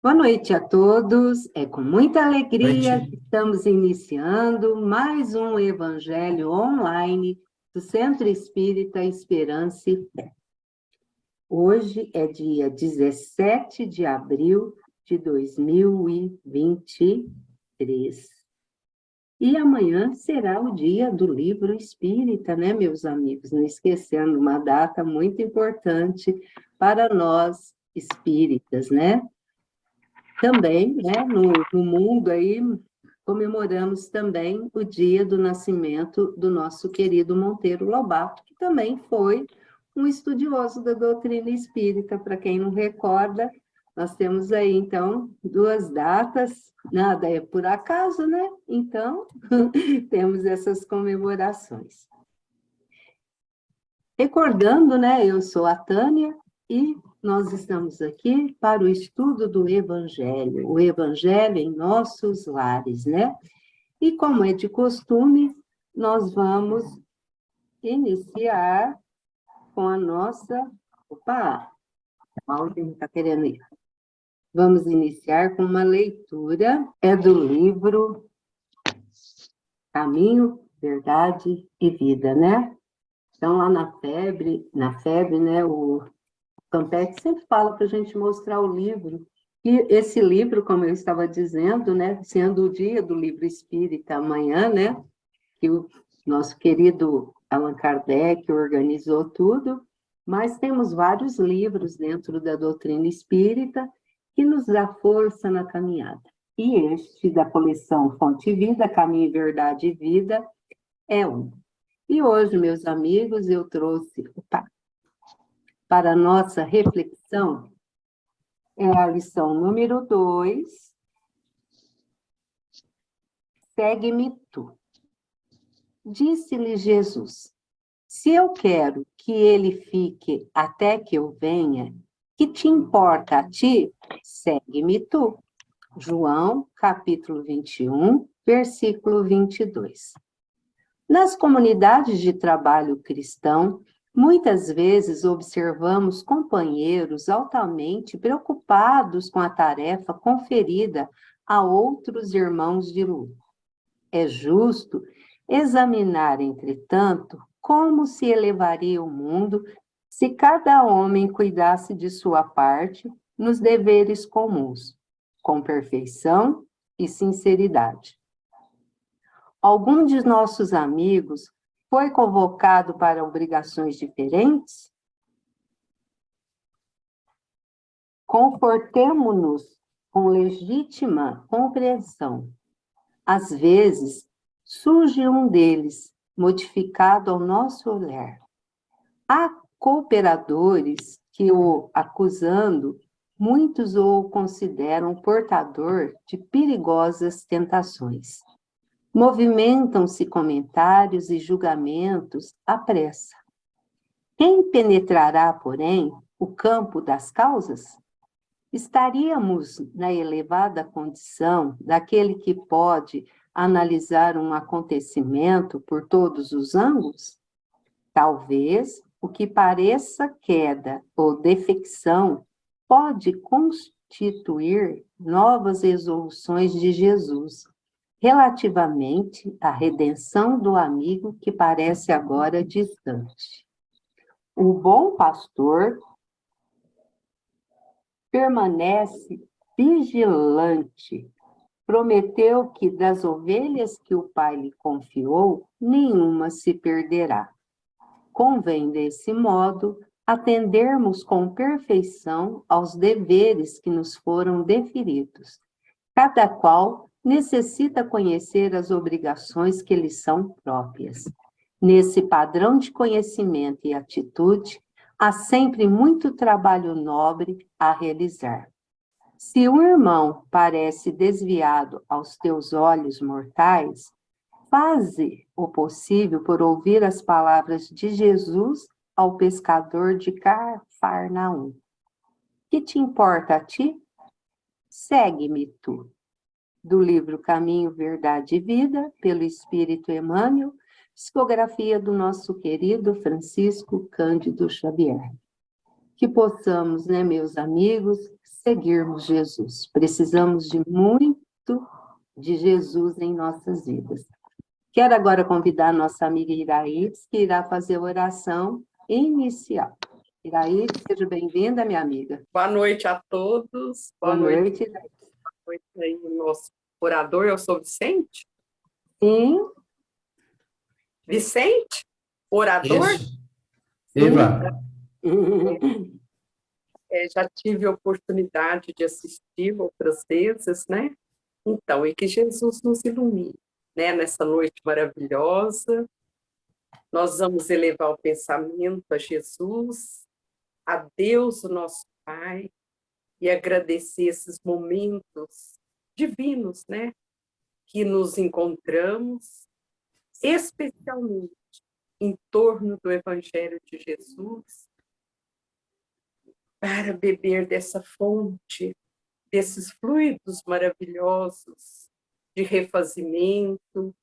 Boa noite a todos. É com muita alegria que Noite. estamos iniciando mais um Evangelho online do Centro Espírita Esperança e Fé. Hoje é dia 17 de abril de 2023. E amanhã será o dia do livro espírita, né, meus amigos? Não esquecendo uma data muito importante para nós espíritas, né? Também, né, no mundo aí, comemoramos também o dia do nascimento do nosso querido Monteiro Lobato, que também foi um estudioso da doutrina espírita. Para quem não recorda, nós temos aí, então, duas datas, nada é por acaso, né? Então, temos essas comemorações. Recordando, né, eu sou a Tânia e nós estamos aqui para o estudo do Evangelho, o Evangelho em nossos lares, né? E como é de costume, nós vamos iniciar com a nossa... Opa, a Alden está querendo ir. Vamos iniciar com uma leitura, é do livro Caminho, Verdade e Vida, né? Então, lá na FEB, né, o Campete sempre fala para a gente mostrar o livro. E esse livro, como eu estava dizendo, né, sendo o dia do livro espírita amanhã, né, que o nosso querido Allan Kardec organizou tudo, mas temos vários livros dentro da doutrina espírita que nos dá força na caminhada. E este, da coleção Fonte Vida, Caminho, Verdade e Vida, é um. E hoje, meus amigos, eu trouxe para a nossa reflexão é a lição número 2, segue-me tu. Disse-lhe Jesus, se eu quero que ele fique até que eu venha, que te importa a ti? Segue-me tu. João, capítulo 21, versículo 22. Nas comunidades de trabalho cristão, muitas vezes observamos companheiros altamente preocupados com a tarefa conferida a outros irmãos de luta. É justo examinar, entretanto, como se elevaria o mundo se cada homem cuidasse de sua parte nos deveres comuns, com perfeição e sinceridade. Algum de nossos amigos foi convocado para obrigações diferentes? Confortemo-nos com legítima compreensão. Às vezes, surge um deles, modificado ao nosso olhar. Há cooperadores que, o acusando, muitos o consideram portador de perigosas tentações. Movimentam-se comentários e julgamentos à pressa. Quem penetrará, porém, o campo das causas? Estaríamos na elevada condição daquele que pode analisar um acontecimento por todos os ângulos? Talvez o que pareça queda ou defecção pode constituir novas resoluções de Jesus relativamente à redenção do amigo que parece agora distante. O bom pastor permanece vigilante. Prometeu que das ovelhas que o Pai lhe confiou, nenhuma se perderá. Convém, desse modo, atendermos com perfeição aos deveres que nos foram deferidos. Cada qual necessita conhecer as obrigações que lhe são próprias. Nesse padrão de conhecimento e atitude, há sempre muito trabalho nobre a realizar. Se um irmão parece desviado aos teus olhos mortais, faze o possível por ouvir as palavras de Jesus ao pescador de Cafarnaum. Que te importa a ti? Segue-me tu. Do livro Caminho, Verdade e Vida, pelo Espírito Emmanuel, psicografia do nosso querido Francisco Cândido Xavier. que possamos, né, meus amigos, seguirmos Jesus. Precisamos de muito de Jesus em nossas vidas. Quero agora convidar a nossa amiga Iraídes, que irá fazer a oração inicial. Iraídes, seja bem-vinda, minha amiga. Boa noite a todos. Boa noite. Boa noite aí, nosso orador. Eu sou Vicente. Sim. Vicente? Orador? Isso. Eva. Já tive a oportunidade de assistir outras vezes, né? Então, e que Jesus nos ilumine, né? Nessa noite maravilhosa. Nós vamos elevar o pensamento a Jesus, a Deus, o nosso Pai, e agradecer esses momentos divinos, né? Que nos encontramos, especialmente em torno do Evangelho de Jesus, para beber dessa fonte, desses fluidos maravilhosos de refazimento,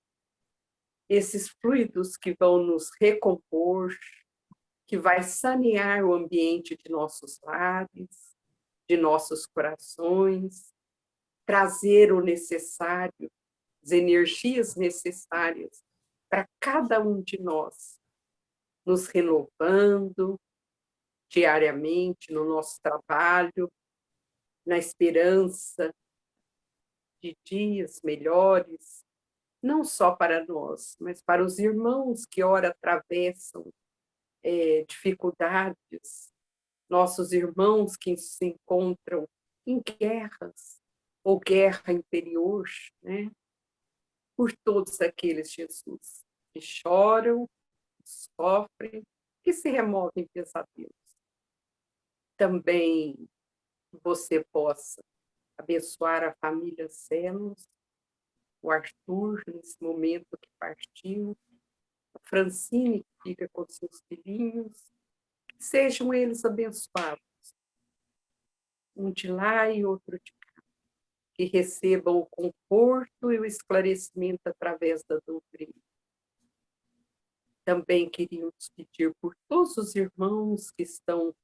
esses fluidos que vão nos recompor, que vai sanear o ambiente de nossos lares, de nossos corações, trazer o necessário, as energias necessárias para cada um de nós, nos renovando diariamente no nosso trabalho, na esperança de dias melhores, não só para nós, mas para os irmãos que ora atravessam dificuldades, nossos irmãos que se encontram em guerras ou guerra interior, né? Por todos aqueles, Jesus, que choram, sofrem, que se removem pesadelos. Também você possa abençoar a família Zenos, o Arthur, nesse momento que partiu, a Francine, que fica com seus filhinhos, que sejam eles abençoados, um de lá e outro de cá, que recebam o conforto e o esclarecimento através da doutrina. Também queríamos pedir por todos os irmãos que estão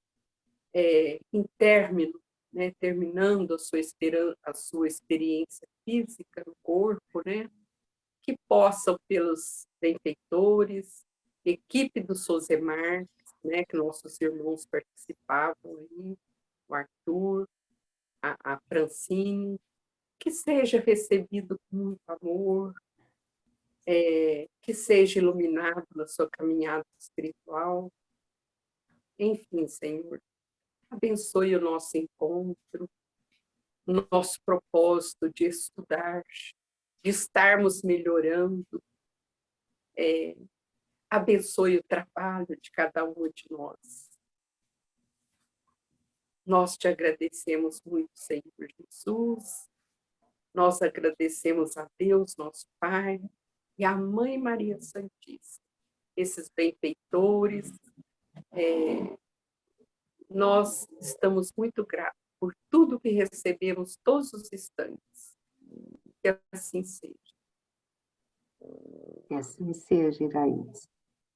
em término, né, terminando a sua experiência física no corpo, né, que possam, pelos benfeitores, equipe do Sosemar, né, que nossos irmãos participavam aí, o Arthur, a Francine, que seja recebido com muito amor, que seja iluminado na sua caminhada espiritual. Enfim, Senhor, abençoe o nosso encontro, o nosso propósito de estudar, de estarmos melhorando. Abençoe o trabalho de cada um de nós. Nós te agradecemos muito, Senhor Jesus. Nós agradecemos a Deus, nosso Pai, e a Mãe Maria Santíssima, esses benfeitores. Nós estamos muito gratos por tudo que recebemos todos os instantes. Que assim seja. Que assim seja, Iraídes.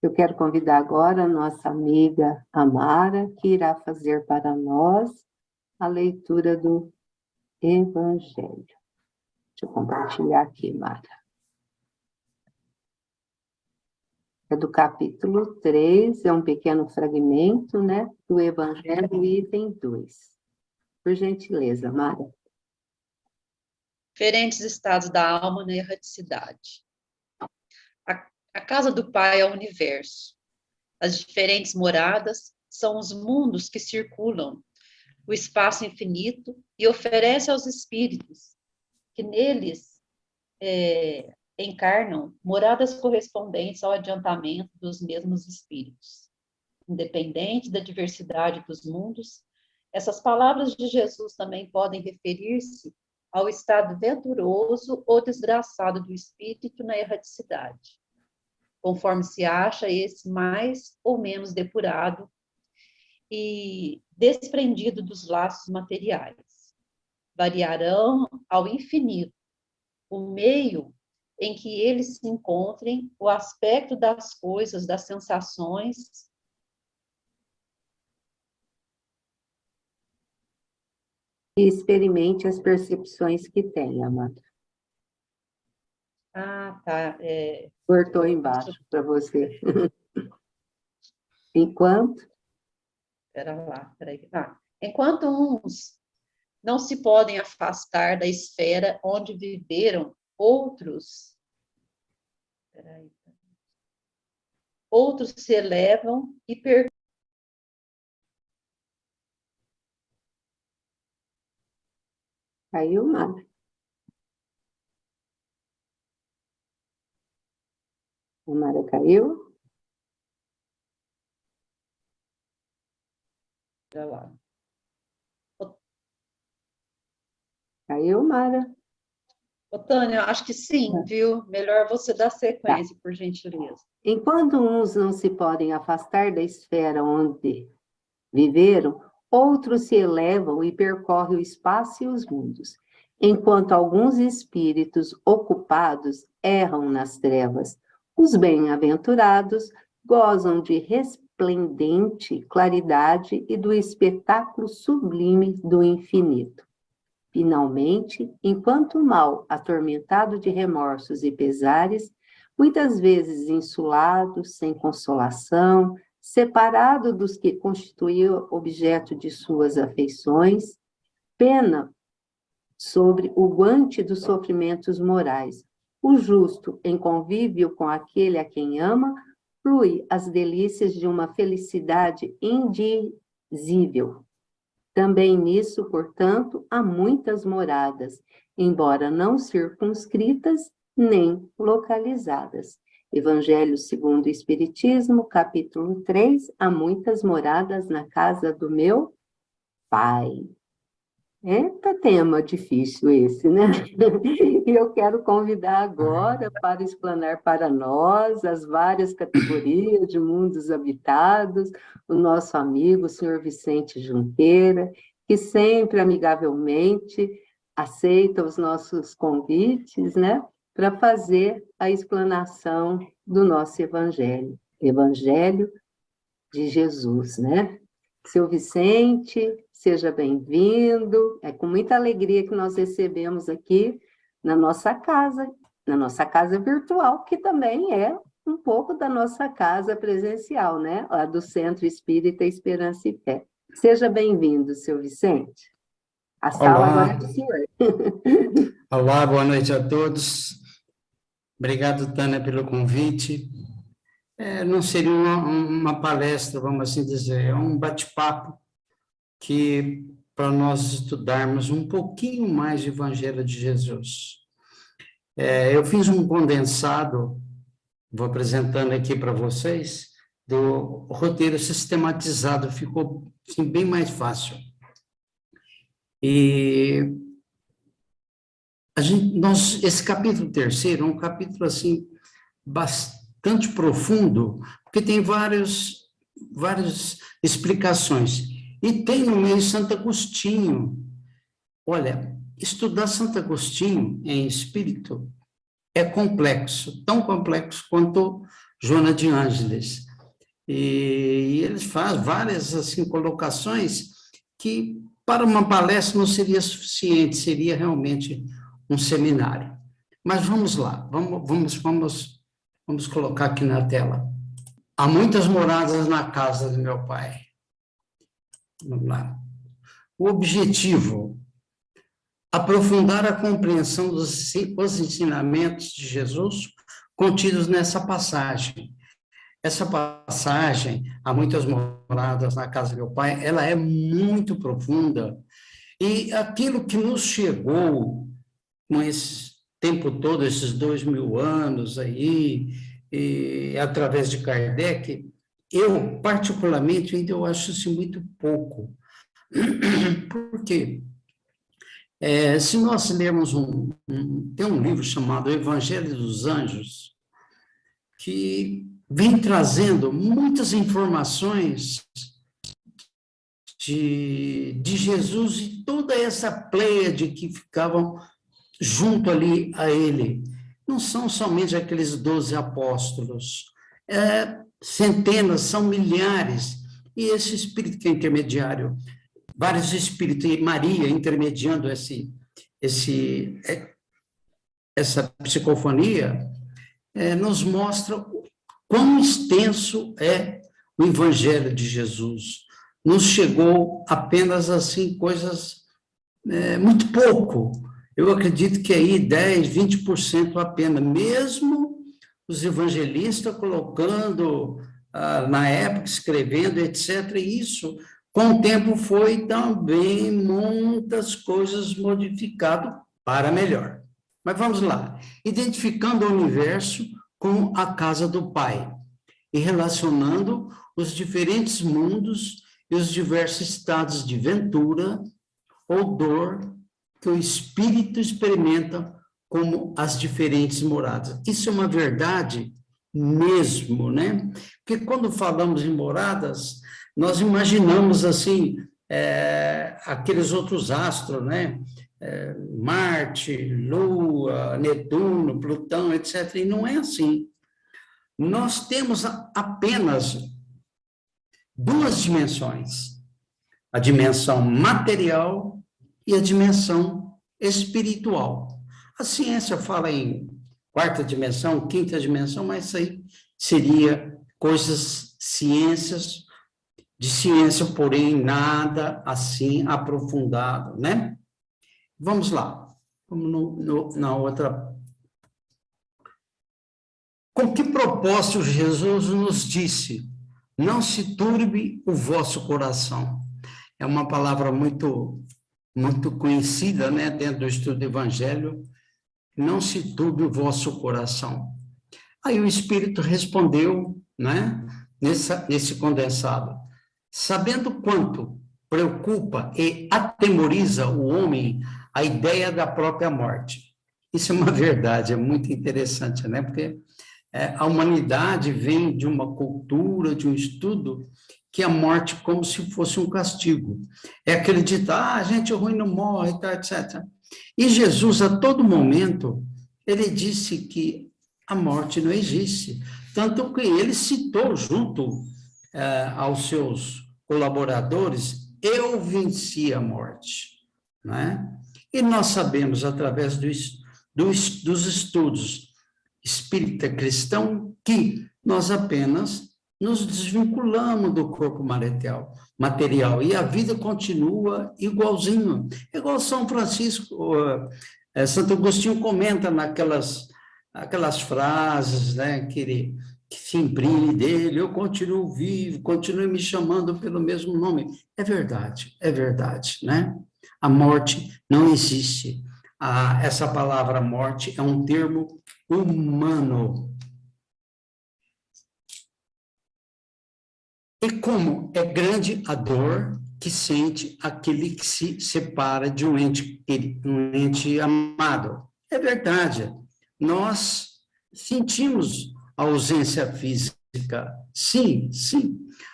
Eu quero convidar agora a nossa amiga Amara, que irá fazer para nós a leitura do Evangelho. Deixa eu compartilhar aqui, Mara. É do capítulo 3, é um pequeno fragmento, né, do Evangelho, item 2. Por gentileza, Mara. Diferentes estados da alma na erraticidade. A casa do Pai é o universo. As diferentes moradas são os mundos que circulam o espaço infinito e oferece aos espíritos que neles encarnam moradas correspondentes ao adiantamento dos mesmos espíritos. Independente da diversidade dos mundos, essas palavras de Jesus também podem referir-se ao estado venturoso ou desgraçado do espírito na erraticidade, conforme se acha esse mais ou menos depurado e desprendido dos laços materiais. Variarão ao infinito o meio em que eles se encontrem, o aspecto das coisas, das sensações, e experimente as percepções que tem, amada. Ah, tá. Cortou embaixo para você. Enquanto Peraí. Enquanto uns não se podem afastar da esfera onde viveram, outros se elevam e caiu, Mara. A Mara caiu? lá. Caiu, Mara? Ô, Tânia, acho que sim, viu? Melhor você dar sequência, por gentileza. Enquanto uns não se podem afastar da esfera onde viveram, outros se elevam e percorrem o espaço e os mundos, enquanto alguns espíritos ocupados erram nas trevas. Os bem-aventurados gozam de resplendente claridade e do espetáculo sublime do infinito. Finalmente, enquanto o mal, atormentado de remorsos e pesares, muitas vezes insulado, sem consolação, separado dos que constituíam objeto de suas afeições, pena sobre o guante dos sofrimentos morais. O justo, em convívio com aquele a quem ama, flui as delícias de uma felicidade indizível. Também nisso, portanto, há muitas moradas, embora não circunscritas nem localizadas. Evangelho segundo o Espiritismo, capítulo 3, há muitas moradas na casa do meu Pai. Eita, tema difícil esse, né? E eu quero convidar agora para explanar para nós as várias categorias de mundos habitados, o nosso amigo, o senhor Vicente Junqueira, que sempre amigavelmente aceita os nossos convites, né? Para fazer a explanação do nosso Evangelho, Evangelho de Jesus, né? Seu Vicente, seja bem-vindo. É com muita alegria que nós recebemos aqui na nossa casa virtual, que também é um pouco da nossa casa presencial, né? A do Centro Espírita Esperança e Fé. Seja bem-vindo, seu Vicente. A sala agora é do senhor. Olá, boa noite a todos. Obrigado, Tânia, pelo convite. Não seria uma palestra, vamos assim dizer, é um bate-papo que para nós estudarmos um pouquinho mais do Evangelho de Jesus. Eu fiz um condensado, vou apresentando aqui para vocês, do roteiro sistematizado, ficou assim, bem mais fácil. E esse capítulo 3º é um capítulo assim, bastante profundo, porque tem várias explicações. E tem no meio Santo Agostinho. Olha, estudar Santo Agostinho em espírito é complexo, tão complexo quanto Joana de Ângeles. E eles fazem várias assim, colocações que para uma palestra não seria suficiente, seria realmente um seminário. Mas vamos lá, vamos colocar aqui na tela. Há muitas moradas na casa do meu Pai. Vamos lá. O objetivo: aprofundar a compreensão dos ensinamentos de Jesus contidos nessa passagem. Essa passagem, há muitas moradas na casa do meu Pai, ela é muito profunda, e aquilo que nos chegou com esse tempo todo, esses 2000 anos aí, e através de Kardec, eu, particularmente, ainda eu acho isso muito pouco. Por quê? Se nós lermos tem um livro chamado Evangelho dos Anjos, que vem trazendo muitas informações de Jesus e toda essa pleiade que ficavam junto ali a ele. Não são somente aqueles 12 apóstolos, centenas, são milhares. E esse espírito que é intermediário vários espíritos, e Maria intermediando essa psicofonia, nos mostra quão extenso é o Evangelho de Jesus. Nos chegou apenas assim coisas muito pouco. Eu acredito que aí 10, 20% apenas, mesmo os evangelistas colocando, na época, escrevendo, etc. E isso, com o tempo, foi também muitas coisas modificadas para melhor. Mas vamos lá. Identificando o universo com a casa do Pai e relacionando os diferentes mundos e os diversos estados de ventura ou dor que o espírito experimenta como as diferentes moradas. Isso é uma verdade mesmo, né? Porque quando falamos em moradas, nós imaginamos assim, aqueles outros astros, né? Marte, Lua, Netuno, Plutão, etc. E não é assim. Nós temos apenas duas dimensões: a dimensão material e a dimensão espiritual. A ciência fala em quarta dimensão, quinta dimensão, mas isso aí seria ciências de ciência, porém nada assim aprofundado, né? Vamos lá, vamos na outra. Com que propósito Jesus nos disse: não se turbe o vosso coração? É uma palavra muito conhecida, né, dentro do estudo do Evangelho. Não se turbe o vosso coração. Aí o Espírito respondeu, né, nesse condensado: sabendo quanto preocupa e atemoriza o homem a ideia da própria morte. Isso é uma verdade, é muito interessante, né, porque a humanidade vem de uma cultura, de um estudo, que a morte como se fosse um castigo. É acreditar, a gente ruim não morre, tá, etc. E Jesus, a todo momento, ele disse que a morte não existe. Tanto que ele citou junto aos seus colaboradores: eu venci a morte. Né? E nós sabemos, através dos estudos espírita cristão, que nós apenas nos desvinculamos do corpo material e a vida continua igualzinho. Igual São Francisco, Santo Agostinho comenta aquelas frases, né, que se imprime dele: eu continuo vivo, continue me chamando pelo mesmo nome. É verdade, né? A morte não existe. Essa palavra morte é um termo humano. E como é grande a dor que sente aquele que se separa de um ente amado. É verdade, nós sentimos a ausência física, sim.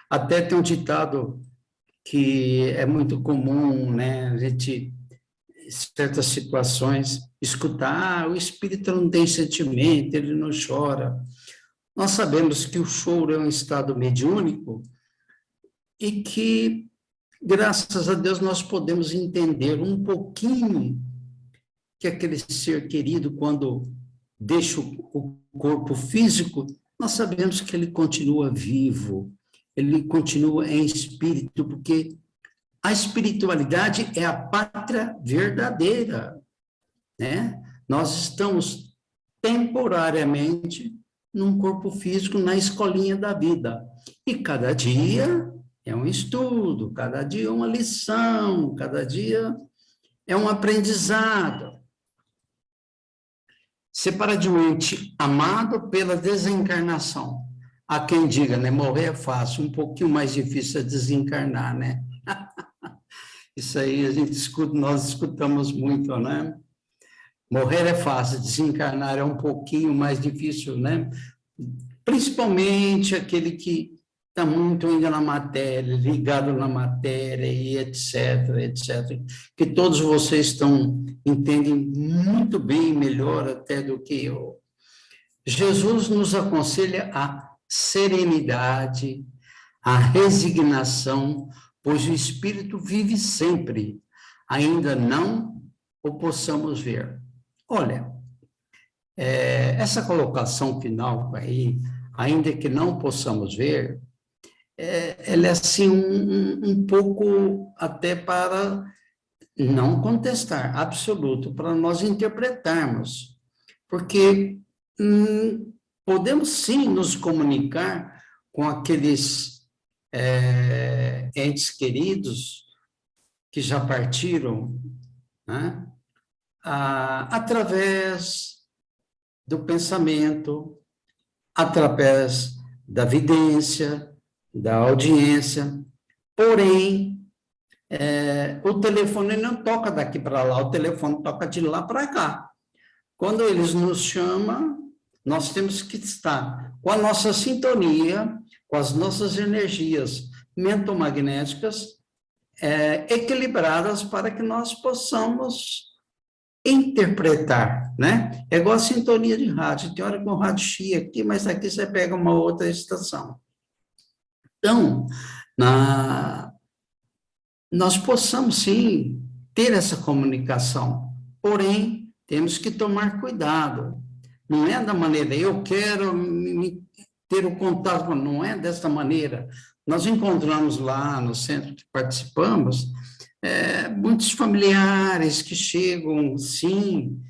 Até tem um ditado que é muito comum, né? A gente, em certas situações, escutar: o espírito não tem sentimento, ele não chora. Nós sabemos que o choro é um estado mediúnico e que, graças a Deus, nós podemos entender um pouquinho que aquele ser querido, quando deixa o corpo físico, nós sabemos que ele continua vivo, ele continua em espírito, porque a espiritualidade é a pátria verdadeira, né? Nós estamos temporariamente num corpo físico, na escolinha da vida, e cada dia é um estudo, cada dia é uma lição, cada dia é um aprendizado. Separa de um ente amado pela desencarnação. Há quem diga, né, morrer é fácil, um pouquinho mais difícil é desencarnar, né? Isso aí nós escutamos muito, né? Morrer é fácil, desencarnar é um pouquinho mais difícil, né? Principalmente aquele que está muito ainda na matéria, ligado na matéria e etc. Que todos vocês entendem muito bem, melhor até do que eu. Jesus nos aconselha a serenidade, a resignação, pois o Espírito vive sempre, ainda não o possamos ver. Olha, essa colocação final aí, ainda que não possamos ver, ela é assim um pouco até para não contestar, absoluto, para nós interpretarmos, porque podemos sim nos comunicar com aqueles entes queridos que já partiram, né? Através do pensamento, através da vidência, da audiência, porém, o telefone não toca daqui para lá, o telefone toca de lá para cá. Quando eles nos chamam, nós temos que estar com a nossa sintonia, com as nossas energias mentomagnéticas equilibradas para que nós possamos interpretar, né? É igual a sintonia de rádio, tem hora que o rádio chia aqui, mas aqui você pega uma outra estação. Então, nós possamos, sim, ter essa comunicação, porém, temos que tomar cuidado. Não é da maneira, eu quero ter o contato, não é dessa maneira. Nós encontramos lá no centro que participamos, muitos familiares que chegam, sim,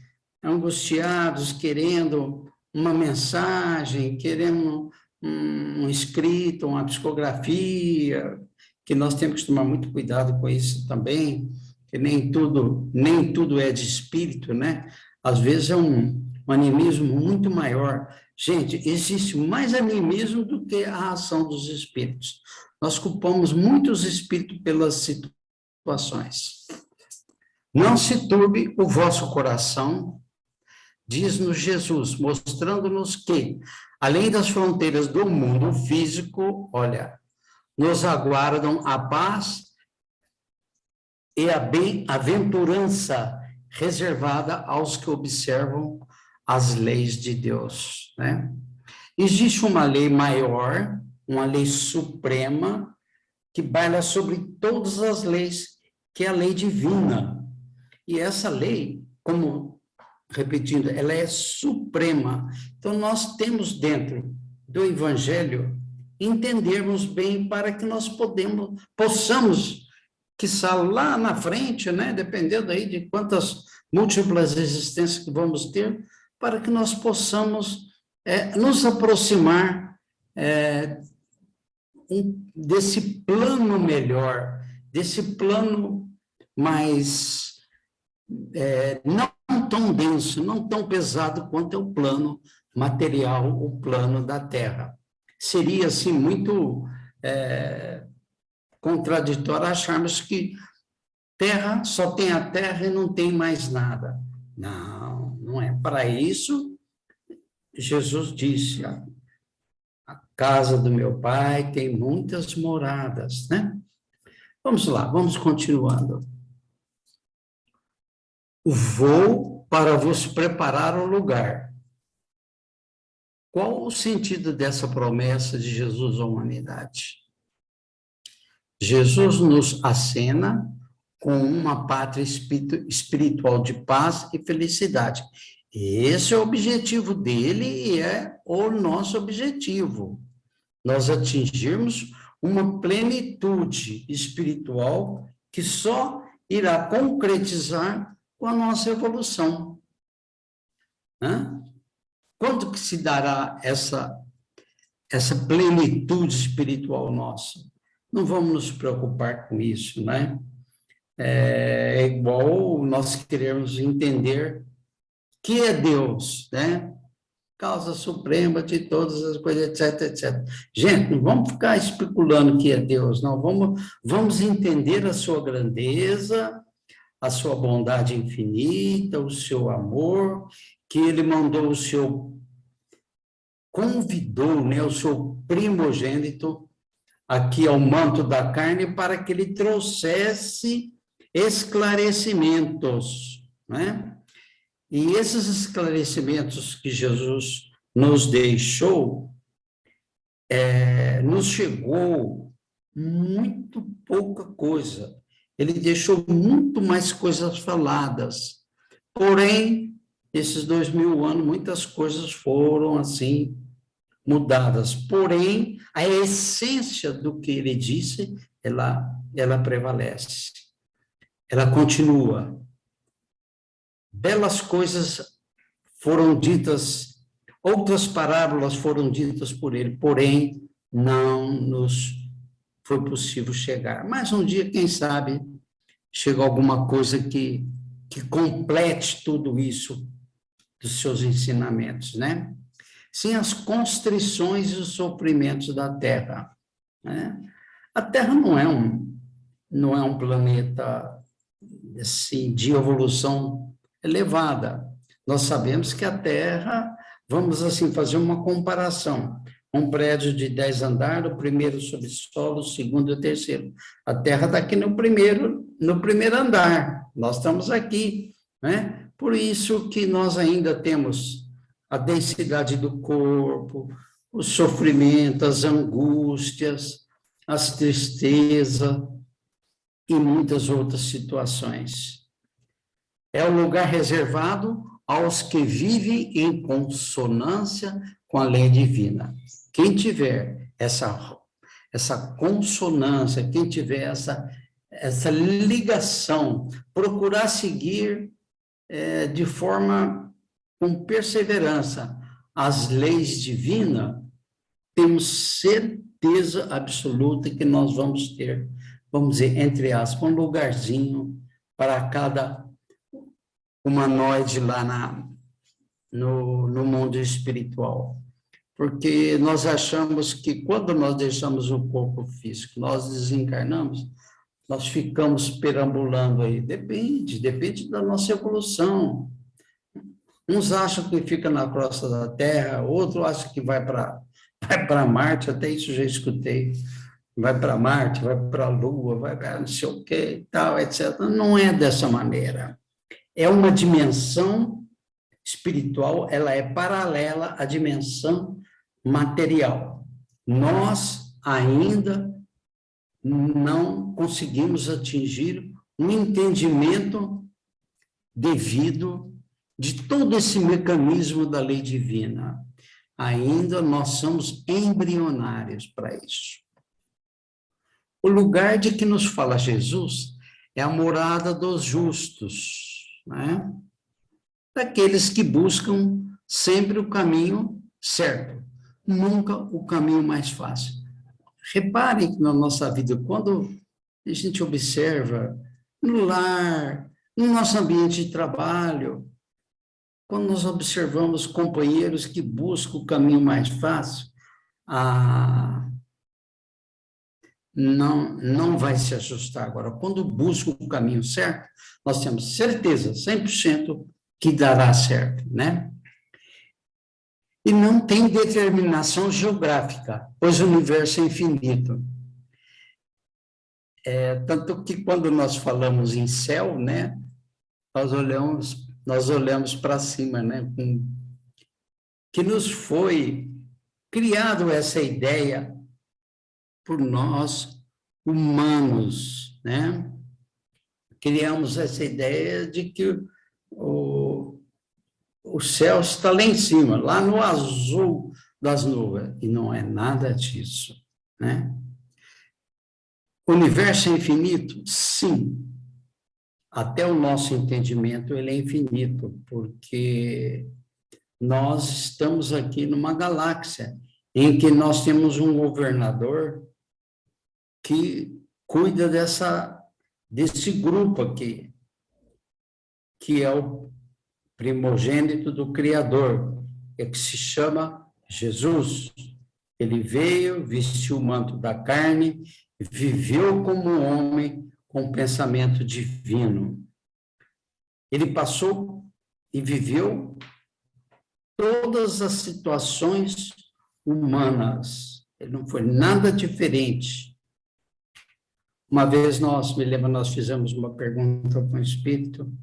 angustiados, querendo uma mensagem, querendo um escrito, uma psicografia, que nós temos que tomar muito cuidado com isso também, que nem tudo é de espírito, né? Às vezes é um animismo muito maior. Gente, existe mais animismo do que a ação dos espíritos. Nós culpamos muito os espíritos pelas situações. Não se turbe o vosso coração, diz-nos Jesus, mostrando-nos que, além das fronteiras do mundo físico, olha, nos aguardam a paz e a bem-aventurança reservada aos que observam as leis de Deus, né? Existe uma lei maior, uma lei suprema, que baila sobre todas as leis, que é a lei divina. E essa lei, como, repetindo, ela é suprema. Então, nós temos dentro do Evangelho entendermos bem para que nós possamos, quiçá lá na frente, né, dependendo aí de quantas múltiplas existências que vamos ter, para que nós possamos nos aproximar desse plano melhor, desse plano mais não tão denso, não tão pesado quanto é o plano material, o plano da Terra. Seria, assim, muito contraditório acharmos que Terra só tem a Terra e não tem mais nada. Não, não é. Para isso, Jesus disse, a casa do meu Pai tem muitas moradas, né? Vamos lá, vamos continuando. Vou para vos preparar o lugar. Qual o sentido dessa promessa de Jesus à humanidade? Jesus nos acena com uma pátria espiritual de paz e felicidade. Esse é o objetivo dele e é o nosso objetivo. Nós atingirmos uma plenitude espiritual que só irá concretizar com a nossa evolução. Quando que se dará essa plenitude espiritual nossa? Não vamos nos preocupar com isso, né? É igual nós queremos entender que é Deus, né? Causa suprema de todas as coisas, etc, etc. Gente, não vamos ficar especulando que é Deus, não. Vamos entender a sua grandeza, a sua bondade infinita, o seu amor, que ele mandou convidou, né, o seu primogênito aqui ao manto da carne para que ele trouxesse esclarecimentos, né? E esses esclarecimentos que Jesus nos deixou, nos chegou muito pouca coisa. Ele deixou muito mais coisas faladas. Porém, esses 2000 anos, muitas coisas foram, assim, mudadas. Porém, a essência do que ele disse, ela prevalece. Ela continua. Belas coisas foram ditas, outras parábolas foram ditas por ele, porém, não nos foi possível chegar. Mas um dia, quem sabe, chega alguma coisa que complete tudo isso dos seus ensinamentos, né? Sim, as constrições e os sofrimentos da Terra, né? A Terra não é um planeta assim, de evolução elevada. Nós sabemos que a Terra, vamos assim fazer uma comparação. Um prédio de 10 andares, o primeiro subsolo, o segundo e o terceiro. A Terra está aqui no primeiro andar. Nós estamos aqui, né? Por isso que nós ainda temos a densidade do corpo, o sofrimento, as angústias, as tristezas e muitas outras situações. É o lugar reservado aos que vivem em consonância com a lei divina. Quem tiver essa consonância, quem tiver essa ligação, procurar seguir de forma com perseverança as leis divinas, temos certeza absoluta que nós vamos ter, vamos dizer, entre aspas, um lugarzinho para cada humanoide lá no mundo espiritual. Porque nós achamos que quando nós deixamos o corpo físico, nós desencarnamos, nós ficamos perambulando aí. Depende da nossa evolução. Uns acham que fica na crosta da Terra, outros acham que vai para Marte, até isso eu já escutei. Vai para Marte, vai para a Lua, vai para não sei o quê, tal, etc. Não é dessa maneira. É uma dimensão espiritual, ela é paralela à dimensão material. Nós ainda não conseguimos atingir um entendimento devido de todo esse mecanismo da lei divina. Ainda nós somos embrionários para isso. O lugar de que nos fala Jesus é a morada dos justos, né? Daqueles que buscam sempre o caminho certo, nunca o caminho mais fácil. Reparem que na nossa vida, quando a gente observa no lar, no nosso ambiente de trabalho, quando nós observamos companheiros que buscam o caminho mais fácil, não vai se ajustar. Agora, quando busca o caminho certo, nós temos certeza, 100%, que dará certo, né? E não tem determinação geográfica, pois o universo é infinito. Tanto que quando nós falamos em céu, né, nós olhamos para cima, né? Que nos foi criado essa ideia por nós, humanos, né? Criamos essa ideia de que o céu está lá em cima, lá no azul das nuvens, e não é nada disso, né? O universo é infinito? Sim. Até o nosso entendimento, ele é infinito, porque nós estamos aqui numa galáxia em que nós temos um governador que cuida desse grupo aqui, que é o primogênito do Criador, que se chama Jesus. Ele veio, vestiu o manto da carne, viveu como homem com pensamento divino. Ele passou e viveu todas as situações humanas. Ele não foi nada diferente. Uma vez me lembro, nós fizemos uma pergunta para um espírito,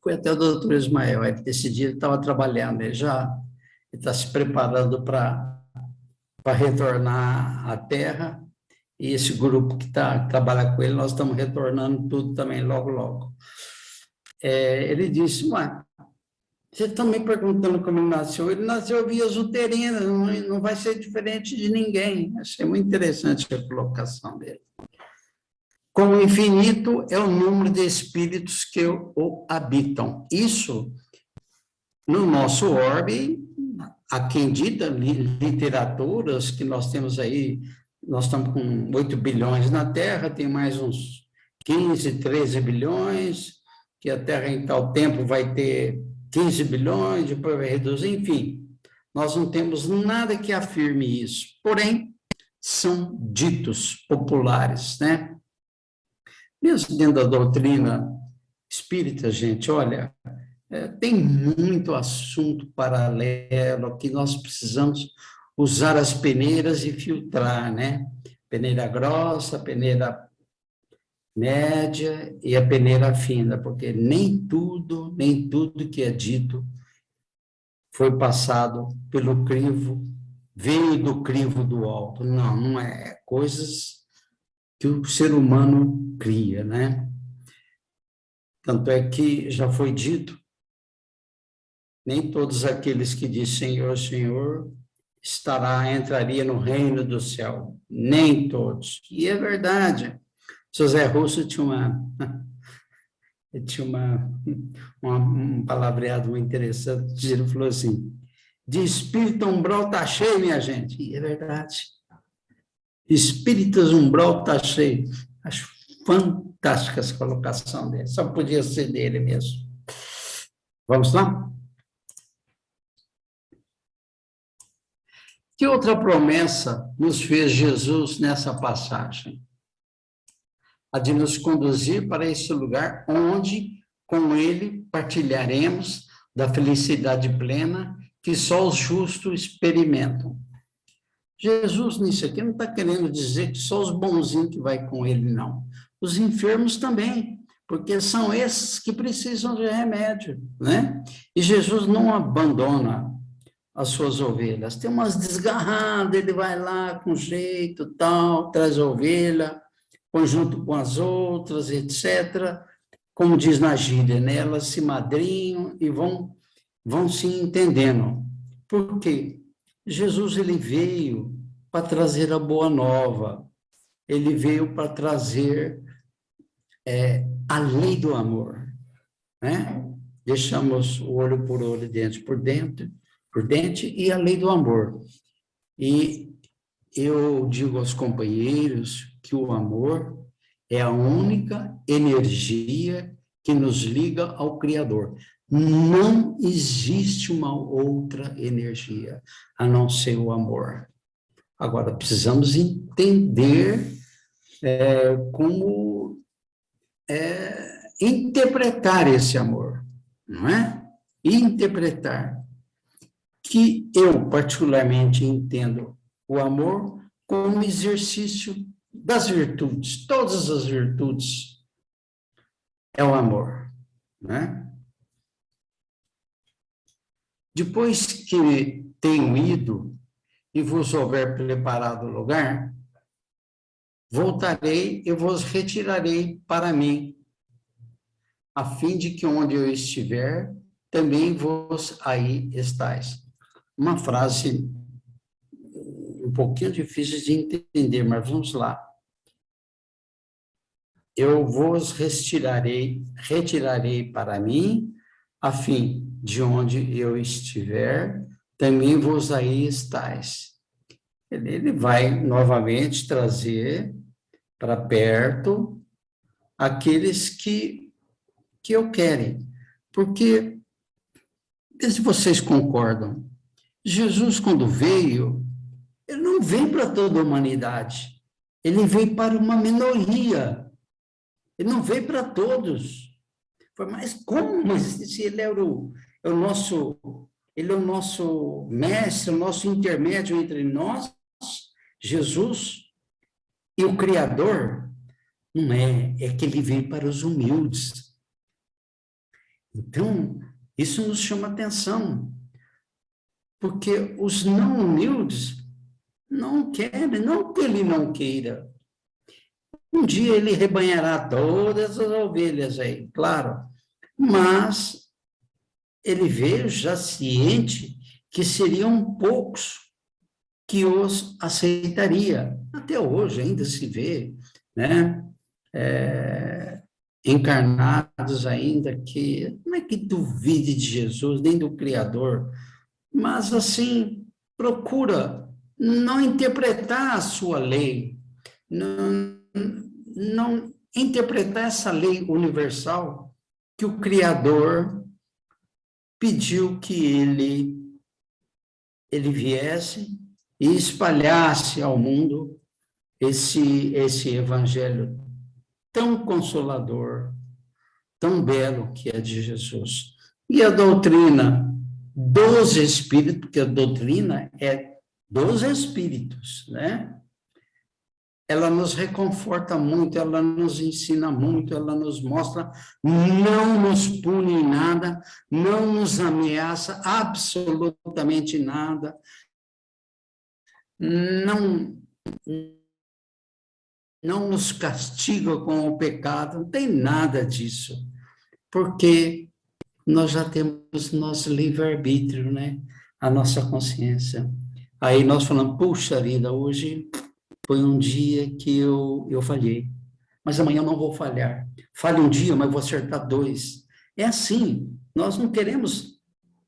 foi até o doutor Ismael, esse dia ele estava trabalhando, ele está se preparando para retornar à Terra, e esse grupo que trabalha com ele, nós estamos retornando tudo também logo, logo. Ele disse, ué, você está me perguntando como ele nasceu via uterina, não vai ser diferente de ninguém. Achei muito interessante a colocação dele. Como infinito é o número de espíritos que o habitam. Isso, no nosso orbe, há quem dita literaturas que nós temos aí, nós estamos com 8 bilhões na Terra, tem mais uns 15, 13 bilhões, que a Terra em tal tempo vai ter 15 bilhões, depois vai reduzir, enfim. Nós não temos nada que afirme isso. Porém, são ditos populares, né? Mesmo dentro da doutrina espírita, gente, olha, tem muito assunto paralelo que nós precisamos usar as peneiras e filtrar, né? Peneira grossa, peneira média e a peneira fina, porque nem tudo que é dito foi passado pelo crivo, veio do crivo do alto. Não, não é. Coisas que o ser humano cria, né? Tanto é que já foi dito, nem todos aqueles que dizem Senhor, Senhor, entraria no reino do céu. Nem todos. E é verdade. José Russo tinha um palavreado muito interessante. Ele falou assim, de espírito umbral está cheio, minha gente. E é verdade. Espíritas umbral está cheio. Acho fantástica essa colocação dele. Só podia ser dele mesmo. Vamos lá? Que outra promessa nos fez Jesus nessa passagem? A de nos conduzir para esse lugar onde, com ele, partilharemos da felicidade plena que só os justos experimentam. Jesus, nisso aqui, não está querendo dizer que só os bonzinhos que vai com ele, não. Os enfermos também, porque são esses que precisam de remédio, né? E Jesus não abandona as suas ovelhas. Tem umas desgarradas, ele vai lá com jeito, tal, traz a ovelha, põe junto com as outras, etc. Como diz na gíria, né? Elas se madrinham e vão se entendendo. Por quê? Jesus, ele veio para trazer a boa nova. Ele veio para trazer a lei do amor, né? Deixamos o olho por olho, dente por dente, e a lei do amor. E eu digo aos companheiros que o amor é a única energia que nos liga ao Criador. Não existe uma outra energia a não ser o amor. Agora, precisamos entender como interpretar esse amor, não é? Interpretar. Que eu, particularmente, entendo o amor como exercício das virtudes. Todas as virtudes é o amor, né? Depois que tenho ido e vos houver preparado o lugar, voltarei e vos retirarei para mim, a fim de que onde eu estiver, também vos aí estais. Uma frase um pouquinho difícil de entender, mas vamos lá. Eu vos retirarei para mim, a fim de onde eu estiver, também vos aí estais. Ele vai novamente trazer para perto aqueles que eu quero. Porque, se vocês concordam, Jesus, quando veio, ele não veio para toda a humanidade. Ele veio para uma minoria. Ele não veio para todos. Mas como? Mas se ele é o nosso mestre, o nosso intermédio entre nós, Jesus, e o Criador? Não é que ele veio para os humildes. Então, isso nos chama atenção. Porque os não humildes não querem, não que ele não queira, Um dia ele rebanhará todas as ovelhas aí, claro, mas ele veio já ciente que seriam poucos que os aceitaria. Até hoje ainda se vê, né? Encarnados ainda que não é que duvide de Jesus, nem do Criador, mas assim, procura não interpretar a sua lei, não interpretar essa lei universal que o Criador pediu que ele viesse e espalhasse ao mundo esse evangelho tão consolador, tão belo que é de Jesus. E a doutrina dos Espíritos, porque a doutrina é dos Espíritos, né? Ela nos reconforta muito, ela nos ensina muito, ela nos mostra, não nos pune em nada, não nos ameaça absolutamente nada, não nos castiga com o pecado, não tem nada disso, porque nós já temos nosso livre-arbítrio, né? A nossa consciência. Aí nós falamos, puxa vida, hoje foi um dia que eu falhei, mas amanhã eu não vou falhar. Falho um dia, mas vou acertar 2. É assim, nós não queremos,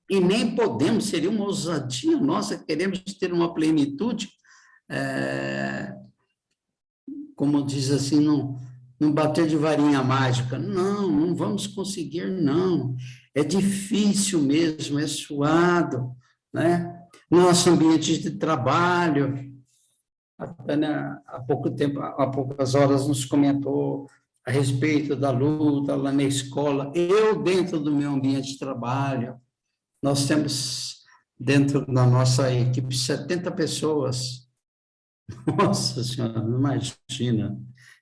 e nem podemos, seria uma ousadia nossa, queremos ter uma plenitude, como diz assim, não bater de varinha mágica. Não vamos conseguir, não. É difícil mesmo, é suado, né? Nosso ambiente de trabalho, até, né, há pouco tempo, há poucas horas nos comentou a respeito da luta lá na escola. Eu, dentro do meu ambiente de trabalho, nós temos dentro da nossa equipe 70 pessoas. Nossa Senhora, não imagina.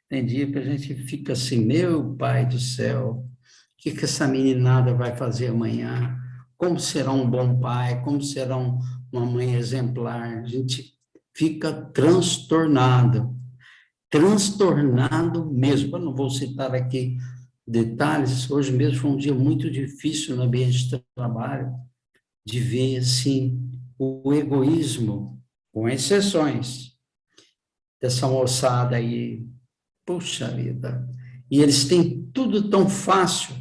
Tem dia que a gente fica assim, meu Pai do céu, o que essa meninada vai fazer amanhã? Como será um bom pai? Como será uma mãe exemplar? A gente fica transtornado mesmo. Eu não vou citar aqui detalhes, hoje mesmo foi um dia muito difícil no ambiente de trabalho, de ver, assim, o egoísmo, com exceções, dessa moçada aí, puxa vida, e eles têm tudo tão fácil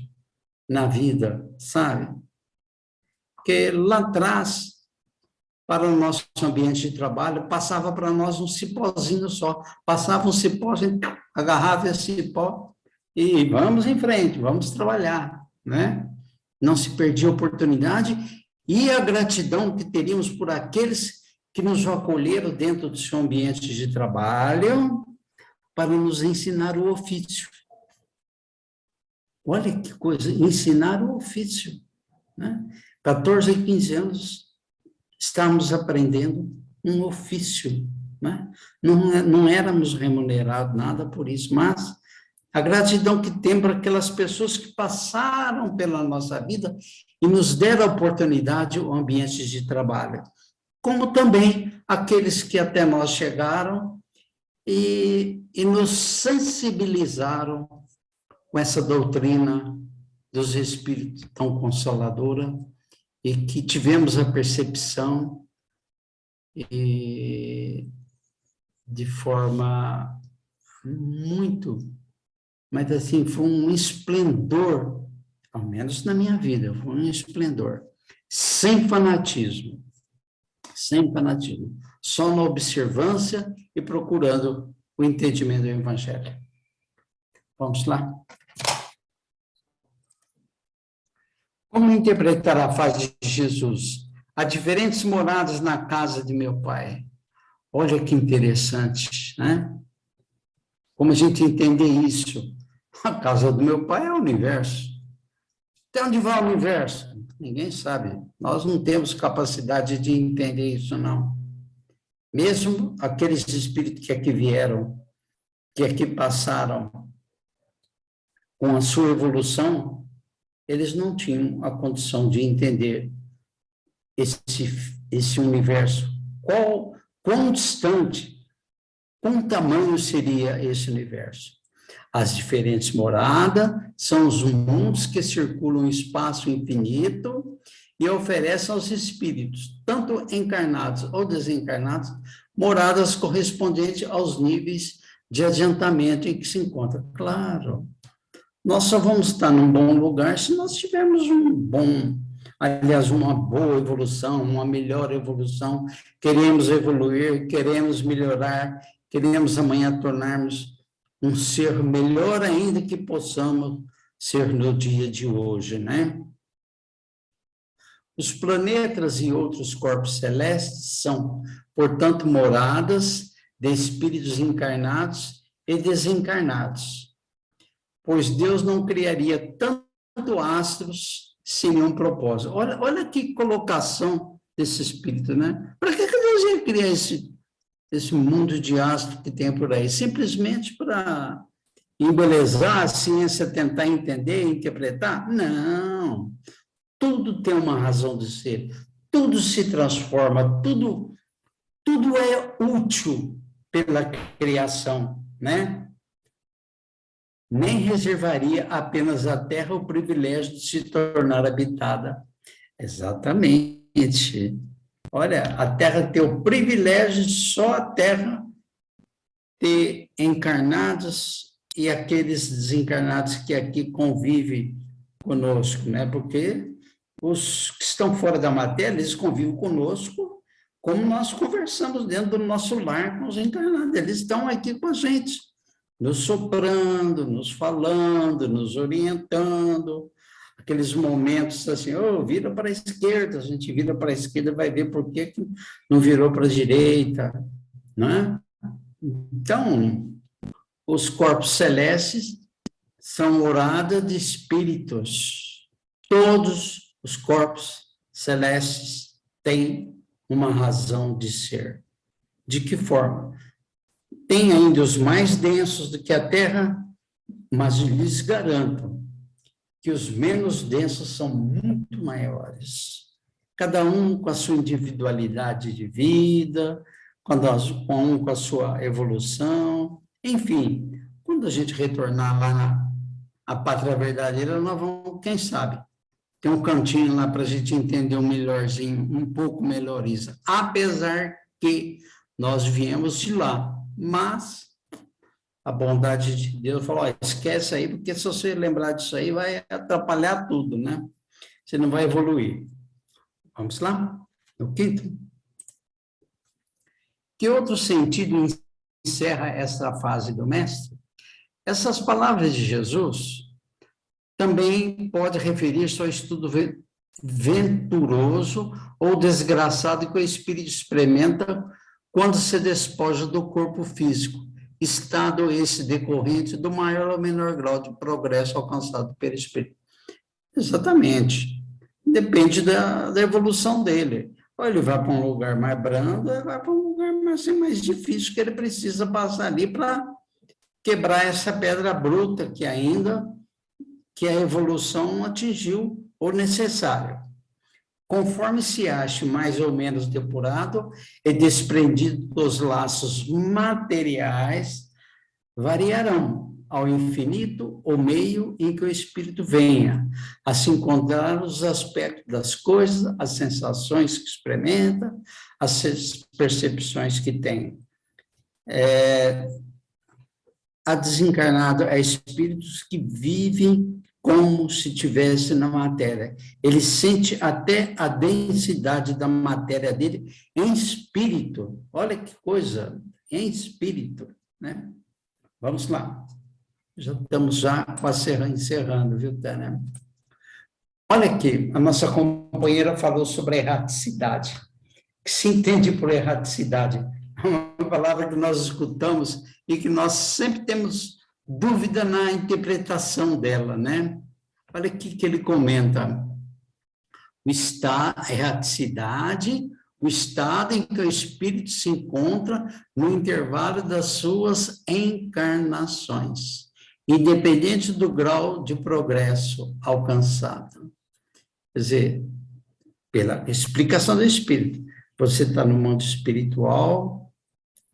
na vida, sabe? Porque lá atrás, para o nosso ambiente de trabalho, passava para nós um cipózinho só. Passava um cipó, a gente agarrava esse cipó e vamos em frente, vamos trabalhar, né? Não se perdia a oportunidade e a gratidão que teríamos por aqueles que nos acolheram dentro do seu ambiente de trabalho para nos ensinar o ofício. Olha que coisa, ensinar o ofício, né? 14 e 15 anos, estamos aprendendo um ofício, né? Não éramos remunerados nada por isso, mas a gratidão que temos para aquelas pessoas que passaram pela nossa vida e nos deram a oportunidade, o ambiente de trabalho, como também aqueles que até nós chegaram e nos sensibilizaram com essa doutrina dos Espíritos tão consoladora, e que tivemos a percepção e de forma muito, mas assim, foi um esplendor, ao menos na minha vida, foi um esplendor, sem fanatismo, só na observância e procurando o entendimento do Evangelho. Vamos lá? Como interpretar a fase de Jesus? Há diferentes moradas na casa de meu Pai. Olha que interessante, né? Como a gente entender isso? A casa do meu Pai é o universo. Até onde vai o universo? Ninguém sabe. Nós não temos capacidade de entender isso, não. Mesmo aqueles espíritos que aqui vieram, que aqui passaram com a sua evolução, eles não tinham a condição de entender esse universo. Quão distante quão tamanho seria esse universo? As diferentes moradas são os mundos que circulam o espaço infinito e oferecem aos espíritos, tanto encarnados ou desencarnados, moradas correspondentes aos níveis de adiantamento em que se encontra. Claro, nós só vamos estar num bom lugar se nós tivermos uma boa evolução, uma melhor evolução. Queremos evoluir, queremos melhorar, queremos amanhã tornarmos um ser melhor ainda que possamos ser no dia de hoje, né? Os planetas e outros corpos celestes são, portanto, moradas de espíritos encarnados e desencarnados, pois Deus não criaria tanto astros sem nenhum propósito. Olha que colocação desse espírito, né? Para que Deus ia criar esse mundo de astros que tem por aí? Simplesmente para embelezar a ciência, tentar entender, interpretar? Não. Tudo tem uma razão de ser. Tudo se transforma, tudo é útil pela criação, né? Nem reservaria apenas a Terra o privilégio de se tornar habitada. Exatamente. Olha, a Terra tem o privilégio de só a Terra ter encarnados e aqueles desencarnados que aqui convivem conosco, né? Porque os que estão fora da matéria, eles convivem conosco, como nós conversamos dentro do nosso lar com os encarnados. Eles estão aqui com a gente, nos soprando, nos falando, nos orientando. Aqueles momentos assim, vira para a esquerda, a gente vira para a esquerda, vai ver por que não virou para a direita, né? Então, os corpos celestes são moradas de espíritos. Todos os corpos celestes têm uma razão de ser. De que forma? Tem ainda os mais densos do que a Terra, mas lhes garanto que os menos densos são muito maiores. Cada um com a sua individualidade de vida, cada um com a sua evolução. Enfim, quando a gente retornar lá na pátria verdadeira, nós vamos, quem sabe, tem um cantinho lá para a gente entender um melhorzinho, um pouco melhoriza. Apesar que nós viemos de lá, mas a bondade de Deus falou, esquece aí, porque se você lembrar disso aí, vai atrapalhar tudo, né? Você não vai evoluir. Vamos lá? O quinto. Que outro sentido encerra essa fase do mestre? Essas palavras de Jesus também pode referir-se ao estudo venturoso ou desgraçado que o espírito experimenta quando se despoja do corpo físico, estado esse decorrente do maior ou menor grau de progresso alcançado pelo espírito. Exatamente. Depende da evolução dele. Ou ele vai para um lugar mais brando, ou ele vai para um lugar mais difícil, que ele precisa passar ali para quebrar essa pedra bruta que a evolução atingiu o necessário. Conforme se ache mais ou menos depurado e desprendido dos laços materiais, variarão ao infinito o meio em que o espírito venha a se encontrar os aspectos das coisas, as sensações que experimenta, as percepções que tem. A desencarnado é espíritos que vivem como se tivesse na matéria. Ele sente até a densidade da matéria dele em espírito. Olha que coisa, em espírito, né? Vamos lá. Já estamos quase encerrando, viu, Tânia? Olha aqui, a nossa companheira falou sobre a erraticidade. O que se entende por erraticidade? É uma palavra que nós escutamos e que nós sempre temos dúvida na interpretação dela, né? Olha aqui que ele comenta. A erraticidade, o estado em que o espírito se encontra no intervalo das suas encarnações, independente do grau de progresso alcançado. Quer dizer, pela explicação do espírito, você está no mundo espiritual,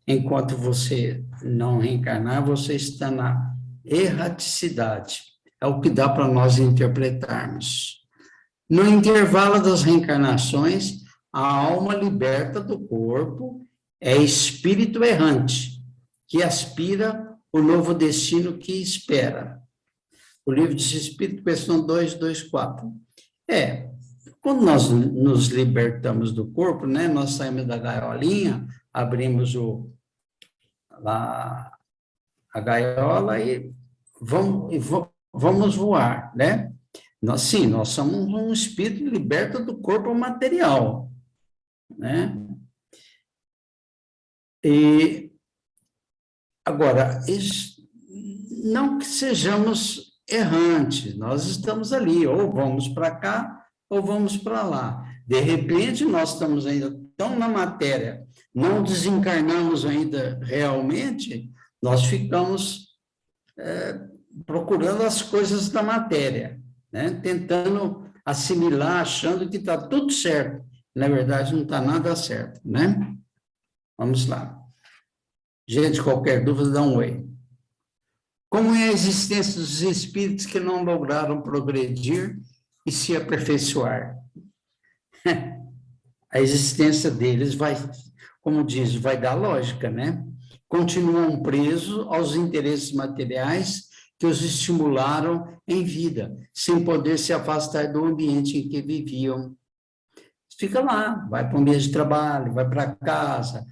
enquanto você não reencarnar, você está na erraticidade. É o que dá para nós interpretarmos. No intervalo das reencarnações, a alma liberta do corpo é espírito errante, que aspira o novo destino que espera. O livro dos Espíritos, questão 224. Quando nós nos libertamos do corpo, né, nós saímos da gaiolinha, abrimos a gaiola e vamos voar, né? Nós somos um espírito liberto do corpo material, né? E agora, não que sejamos errantes, nós estamos ali, ou vamos para cá, ou vamos para lá. De repente, nós estamos ainda tão na matéria, não desencarnamos ainda realmente, nós ficamos procurando as coisas da matéria, né? Tentando assimilar, achando que está tudo certo. Na verdade, não está nada certo, né? Vamos lá. Gente, qualquer dúvida, dá um oi. Como é a existência dos espíritos que não lograram progredir e se aperfeiçoar? A existência deles vai, como diz, vai dar lógica, né? Continuam presos aos interesses materiais que os estimularam em vida, sem poder se afastar do ambiente em que viviam. Fica lá, vai para o ambiente de trabalho, vai para casa,